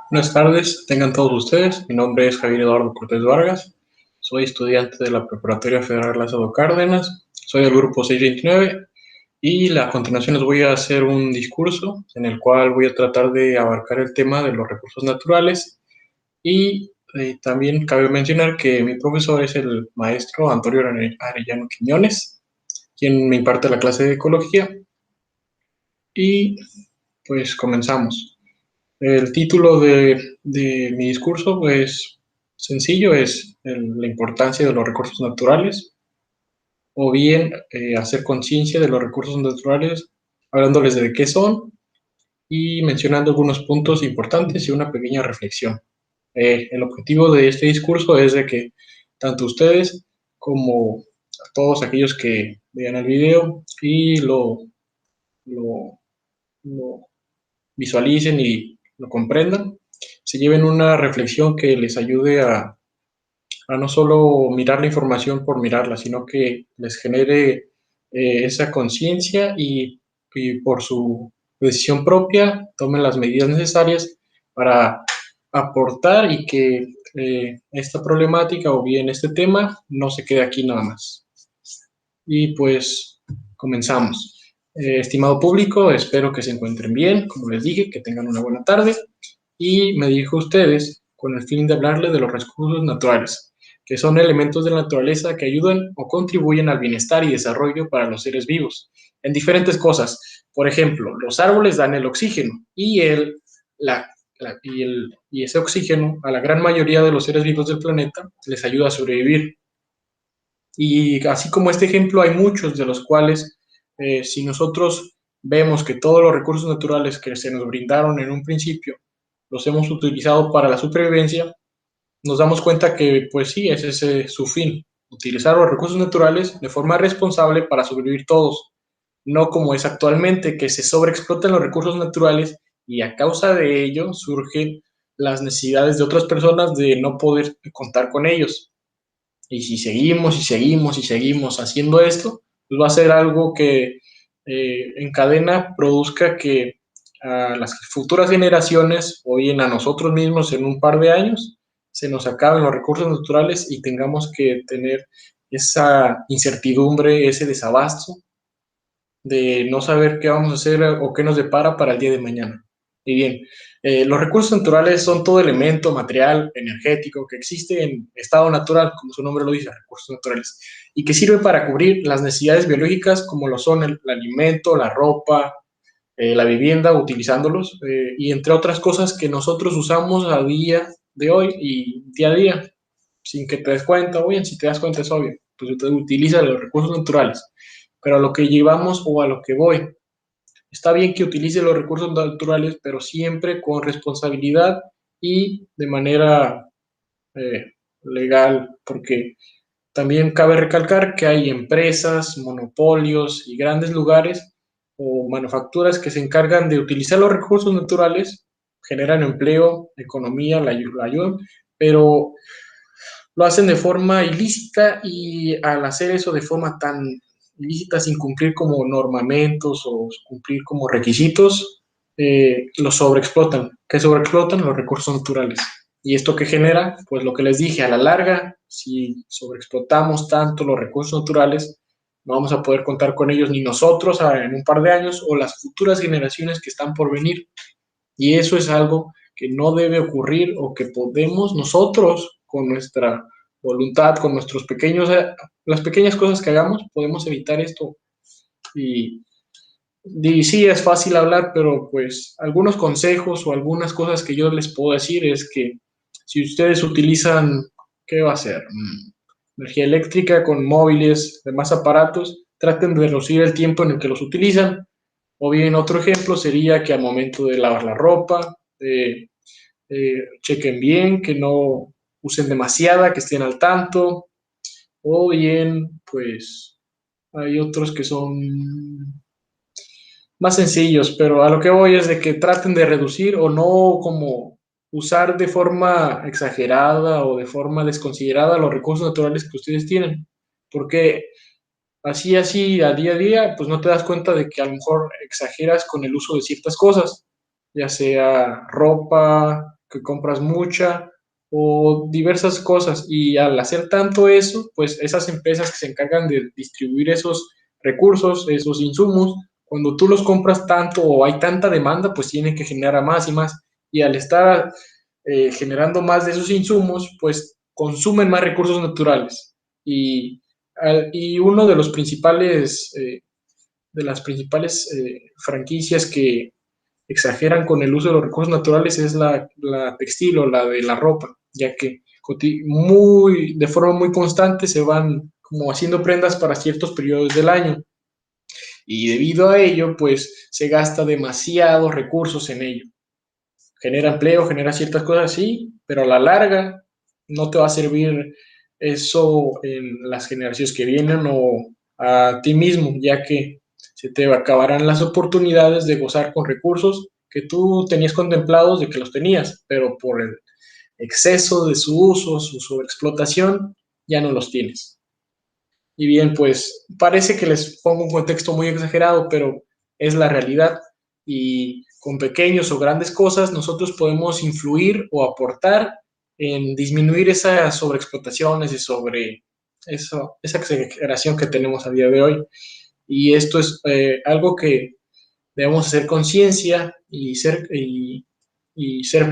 Buenas tardes, tengan todos ustedes. Mi nombre es Javier Eduardo Cortés Vargas. Soy estudiante de la Preparatoria Federal Lázaro Cárdenas. Soy del grupo 629 y a continuación les voy a hacer un discurso en el cual voy a tratar de abarcar el tema de los recursos naturales y también cabe mencionar que mi profesor es el maestro Antonio Arellano Quiñones, quien me imparte la clase de ecología y pues comenzamos. El título de mi discurso, pues sencillo, es la importancia de los recursos naturales, o bien hacer conciencia de los recursos naturales, hablándoles de qué son y mencionando algunos puntos importantes y una pequeña reflexión. El objetivo de este discurso es de que tanto ustedes como todos aquellos que vean el video y lo, lo visualicen y lo comprendan, se lleven una reflexión que les ayude a no solo mirar la información por mirarla, sino que les genere esa conciencia y por su decisión propia tomen las medidas necesarias para aportar y que esta problemática o bien este tema no se quede aquí nada más. Y pues comenzamos. Estimado público, espero que se encuentren bien, como les dije, que tengan una buena tarde y me dirijo a ustedes con el fin de hablarles de los recursos naturales, que son elementos de la naturaleza que ayudan o contribuyen al bienestar y desarrollo para los seres vivos en diferentes cosas. Por ejemplo, los árboles dan el oxígeno la, y ese oxígeno a la gran mayoría de los seres vivos del planeta les ayuda a sobrevivir. Y así como este ejemplo, hay muchos de los cuales, si nosotros vemos que todos los recursos naturales que se nos brindaron en un principio los hemos utilizado para la supervivencia, nos damos cuenta que, pues sí, ese es su fin, utilizar los recursos naturales de forma responsable para sobrevivir todos, no como es actualmente, que se sobreexplotan los recursos naturales y a causa de ello surgen las necesidades de otras personas de no poder contar con ellos. Y si seguimos y seguimos y seguimos haciendo esto, pues va a ser algo que en cadena produzca que a las futuras generaciones o bien a nosotros mismos en un par de años se nos acaben los recursos naturales y tengamos que tener esa incertidumbre, ese desabasto de no saber qué vamos a hacer o qué nos depara para el día de mañana. Y bien, los recursos naturales son todo elemento material, energético, que existe en estado natural, como su nombre lo dice, recursos naturales, y que sirve para cubrir las necesidades biológicas como lo son el alimento, la ropa, la vivienda, utilizándolos, y entre otras cosas que nosotros usamos a día de hoy y día a día, sin que te des cuenta, o bien si te das cuenta es obvio, pues usted utiliza los recursos naturales, pero a lo que llevamos o a lo que voy, está bien que utilice los recursos naturales, pero siempre con responsabilidad y de manera eh, legal, porque también cabe recalcar que hay empresas, monopolios y grandes lugares o manufacturas que se encargan de utilizar los recursos naturales, generan empleo, economía, la ayudan, pero lo hacen de forma ilícita y al hacer eso de forma tan ilícita sin cumplir como normamentos o cumplir como requisitos, los sobreexplotan. ¿Qué sobreexplotan? Los recursos naturales. ¿Y esto que genera? Pues lo que les dije, a la larga, si sobreexplotamos tanto los recursos naturales, no vamos a poder contar con ellos ni nosotros en un par de años o las futuras generaciones que están por venir. Y eso es algo que no debe ocurrir o que podemos nosotros con nuestra voluntad, con nuestros pequeños, las pequeñas cosas que hagamos, podemos evitar esto. Y, y sí, es fácil hablar, pero pues algunos consejos o algunas cosas que yo les puedo decir es que si ustedes utilizan, ¿qué va a ser? Energía eléctrica con móviles, demás aparatos, traten de reducir el tiempo en el que los utilizan. O bien otro ejemplo sería que al momento de lavar la ropa, chequen bien, que no usen demasiada, que estén al tanto. O bien, pues hay otros que son más sencillos, pero a lo que voy es de que traten de reducir o no como usar de forma exagerada o de forma desconsiderada los recursos naturales que ustedes tienen. Porque así, a día, pues no te das cuenta de que a lo mejor exageras con el uso de ciertas cosas, ya sea ropa, que compras mucha o diversas cosas. Y al hacer tanto eso, pues esas empresas que se encargan de distribuir esos recursos, esos insumos, cuando tú los compras tanto o hay tanta demanda, pues tienen que generar más y más. Y al estar generando más de esos insumos, pues consumen más recursos naturales. Y uno de las principales franquicias que exageran con el uso de los recursos naturales es la textil o la de la ropa, ya que de forma muy constante se van como haciendo prendas para ciertos periodos del año. Y debido a ello, pues se gasta demasiados recursos en ello. Genera empleo, genera ciertas cosas, sí, pero a la larga no te va a servir eso en las generaciones que vienen o a ti mismo, ya que se te acabarán las oportunidades de gozar con recursos que tú tenías contemplados de que los tenías, pero por el exceso de su uso, su sobreexplotación, ya no los tienes. Y bien, pues parece que les pongo un contexto muy exagerado, pero es la realidad y con pequeños o grandes cosas nosotros podemos influir o aportar en disminuir esas sobreexplotaciones y sobre esa exageración que tenemos a día de hoy. Y esto es algo que debemos hacer conciencia y ser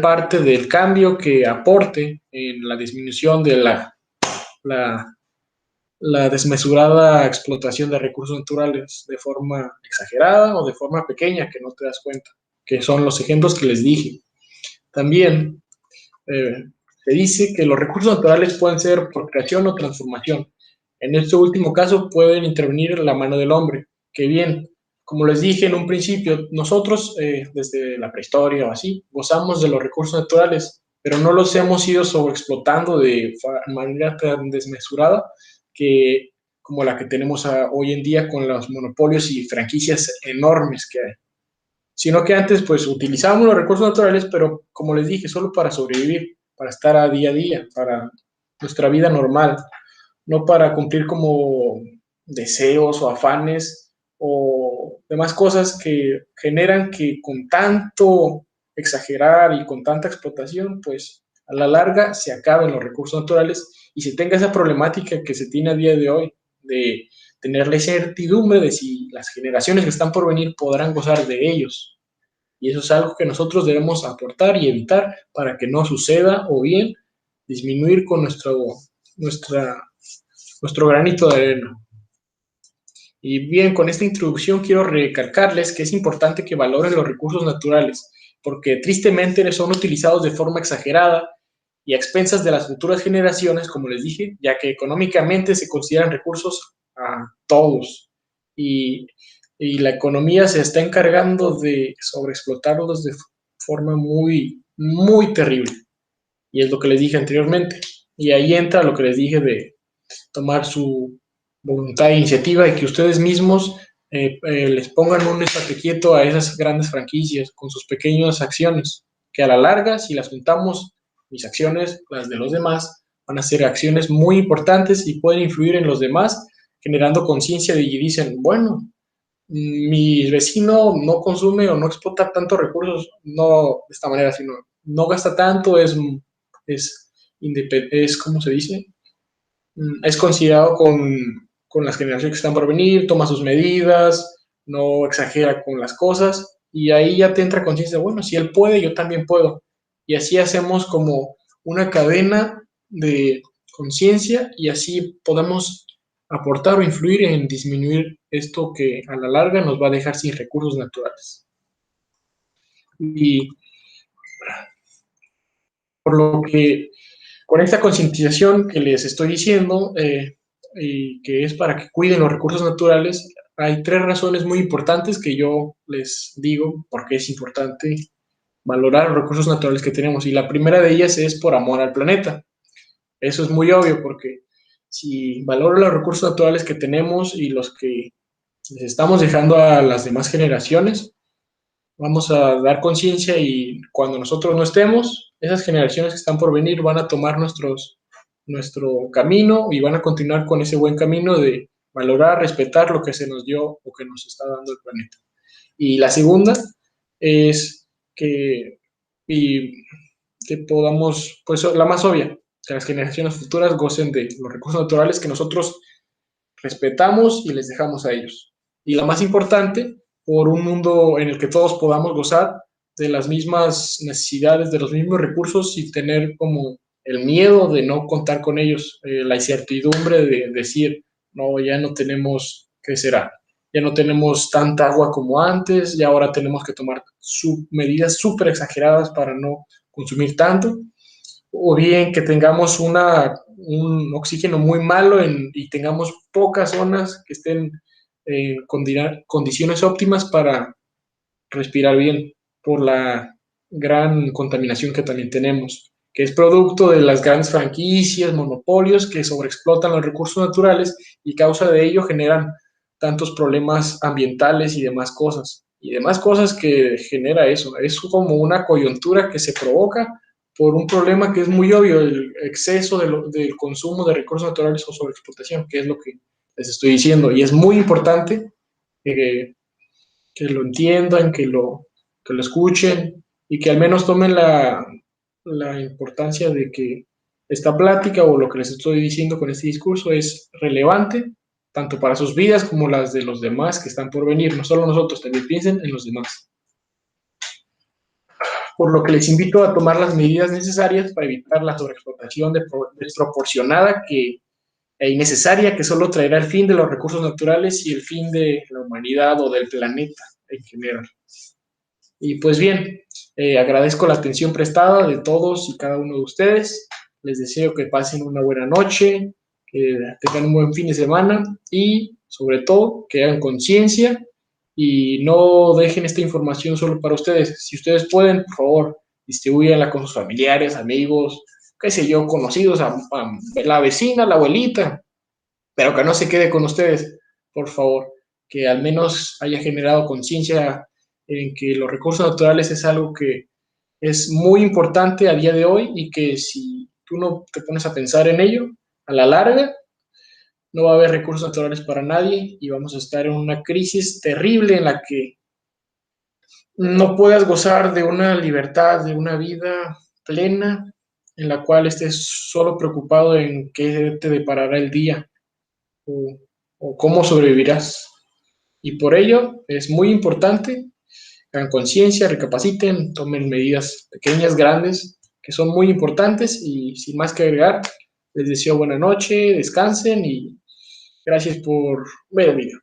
parte del cambio que aporte en la disminución de la la desmesurada explotación de recursos naturales de forma exagerada o de forma pequeña que no te das cuenta, que son los ejemplos que les dije. También eh, se dice que los recursos naturales pueden ser por creación o transformación. En este último caso pueden intervenir la mano del hombre, que bien, como les dije en un principio, nosotros desde la prehistoria o así, gozamos de los recursos naturales, pero no los hemos ido sobreexplotando de manera tan desmesurada que como la que tenemos hoy en día con los monopolios y franquicias enormes que hay. Sino que antes pues utilizábamos los recursos naturales, pero como les dije, solo para sobrevivir, para estar a día, para nuestra vida normal, no para cumplir como deseos o afanes o demás cosas que generan que con tanto exagerar y con tanta explotación, pues a la larga se acaben los recursos naturales y se tenga esa problemática que se tiene a día de hoy de tener la incertidumbre de si las generaciones que están por venir podrán gozar de ellos. Y eso es algo que nosotros debemos aportar y evitar para que no suceda o bien disminuir con nuestra nuestro granito de arena. Y bien, con esta introducción quiero recalcarles que es importante que valoren los recursos naturales, porque tristemente son utilizados de forma exagerada y a expensas de las futuras generaciones, como les dije, ya que económicamente se consideran recursos a todos. Y, y la economía se está encargando de sobreexplotarlos de forma muy terrible. Y es lo que les dije anteriormente. Y ahí entra lo que les dije de tomar su voluntad e iniciativa y que ustedes mismos les pongan un estate quieto a esas grandes franquicias con sus pequeñas acciones, que a la larga, si las juntamos, mis acciones, las de los demás, van a ser acciones muy importantes y pueden influir en los demás, generando conciencia de y dicen, bueno, mi vecino no consume o no explota tantos recursos, no de esta manera, sino no gasta tanto, es, es ¿cómo se dice? Es considerado con las generaciones que están por venir, toma sus medidas, no exagera con las cosas y ahí ya te entra conciencia, bueno, si él puede, yo también puedo. Y así hacemos como una cadena de conciencia y así podemos aportar o influir en disminuir esto que a la larga nos va a dejar sin recursos naturales. Y por lo que con esta concientización que les estoy diciendo, y que es para que cuiden los recursos naturales, hay tres razones muy importantes que yo les digo porque es importante valorar los recursos naturales que tenemos. Y la primera de ellas es por amor al planeta. Eso es muy obvio porque si valoro los recursos naturales que tenemos y los que les estamos dejando a las demás generaciones, vamos a dar conciencia y cuando nosotros no estemos, esas generaciones que están por venir van a tomar nuestro camino y van a continuar con ese buen camino de valorar, respetar lo que se nos dio o que nos está dando el planeta. Y la segunda es que, y que podamos, pues la más obvia, que las generaciones futuras gocen de los recursos naturales que nosotros respetamos y les dejamos a ellos. Y la más importante, por un mundo en el que todos podamos gozar de las mismas necesidades, de los mismos recursos y tener como el miedo de no contar con ellos, la incertidumbre de decir, no, ya no tenemos, ¿qué será? Ya no tenemos tanta agua como antes, ya ahora tenemos que tomar medidas súper exageradas para no consumir tanto, o bien que tengamos un oxígeno muy malo y tengamos pocas zonas que estén en condiciones óptimas para respirar bien por la gran contaminación que también tenemos, que es producto de las grandes franquicias, monopolios que sobreexplotan los recursos naturales y causa de ello generan tantos problemas ambientales y demás cosas. Y demás cosas que genera eso. Es como una coyuntura que se provoca por un problema que es muy obvio, el exceso del consumo de recursos naturales o sobreexplotación, que es lo que les estoy diciendo. Y es muy importante que lo entiendan, que lo escuchen y que al menos tomen la importancia de que esta plática o lo que les estoy diciendo con este discurso es relevante tanto para sus vidas como las de los demás que están por venir. No solo nosotros, también piensen en los demás. Por lo que les invito a tomar las medidas necesarias para evitar la sobreexplotación desproporcionada e innecesaria que solo traerá el fin de los recursos naturales y el fin de la humanidad o del planeta en general. Y pues bien, agradezco la atención prestada de todos y cada uno de ustedes. Les deseo que pasen una buena noche, que tengan un buen fin de semana y sobre todo que hagan conciencia y no dejen esta información solo para ustedes. Si ustedes pueden, por favor, distribuyanla con sus familiares, amigos, qué sé yo, conocidos, a la vecina, la abuelita, pero que no se quede con ustedes, por favor, que al menos haya generado conciencia en que los recursos naturales es algo que es muy importante a día de hoy y que si tú no te pones a pensar en ello, a la larga no va a haber recursos naturales para nadie y vamos a estar en una crisis terrible en la que no puedas gozar de una libertad, de una vida plena, en la cual estés solo preocupado en qué te deparará el día o, o cómo sobrevivirás. Y por ello es muy importante que hagan conciencia, recapaciten, tomen medidas pequeñas, grandes, que son muy importantes y sin más que agregar, les deseo buena noche, descansen y gracias por ver el video.